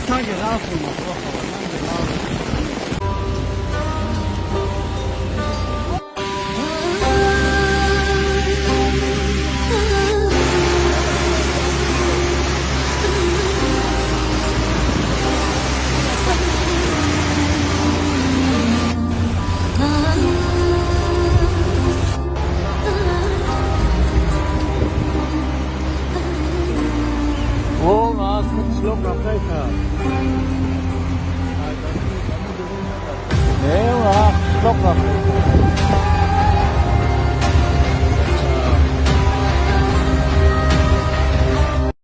sanki rahat olmaz. Bence rahat. Oh, was mit Schluck auf Rechter. Nee, Schluck auf Rechter.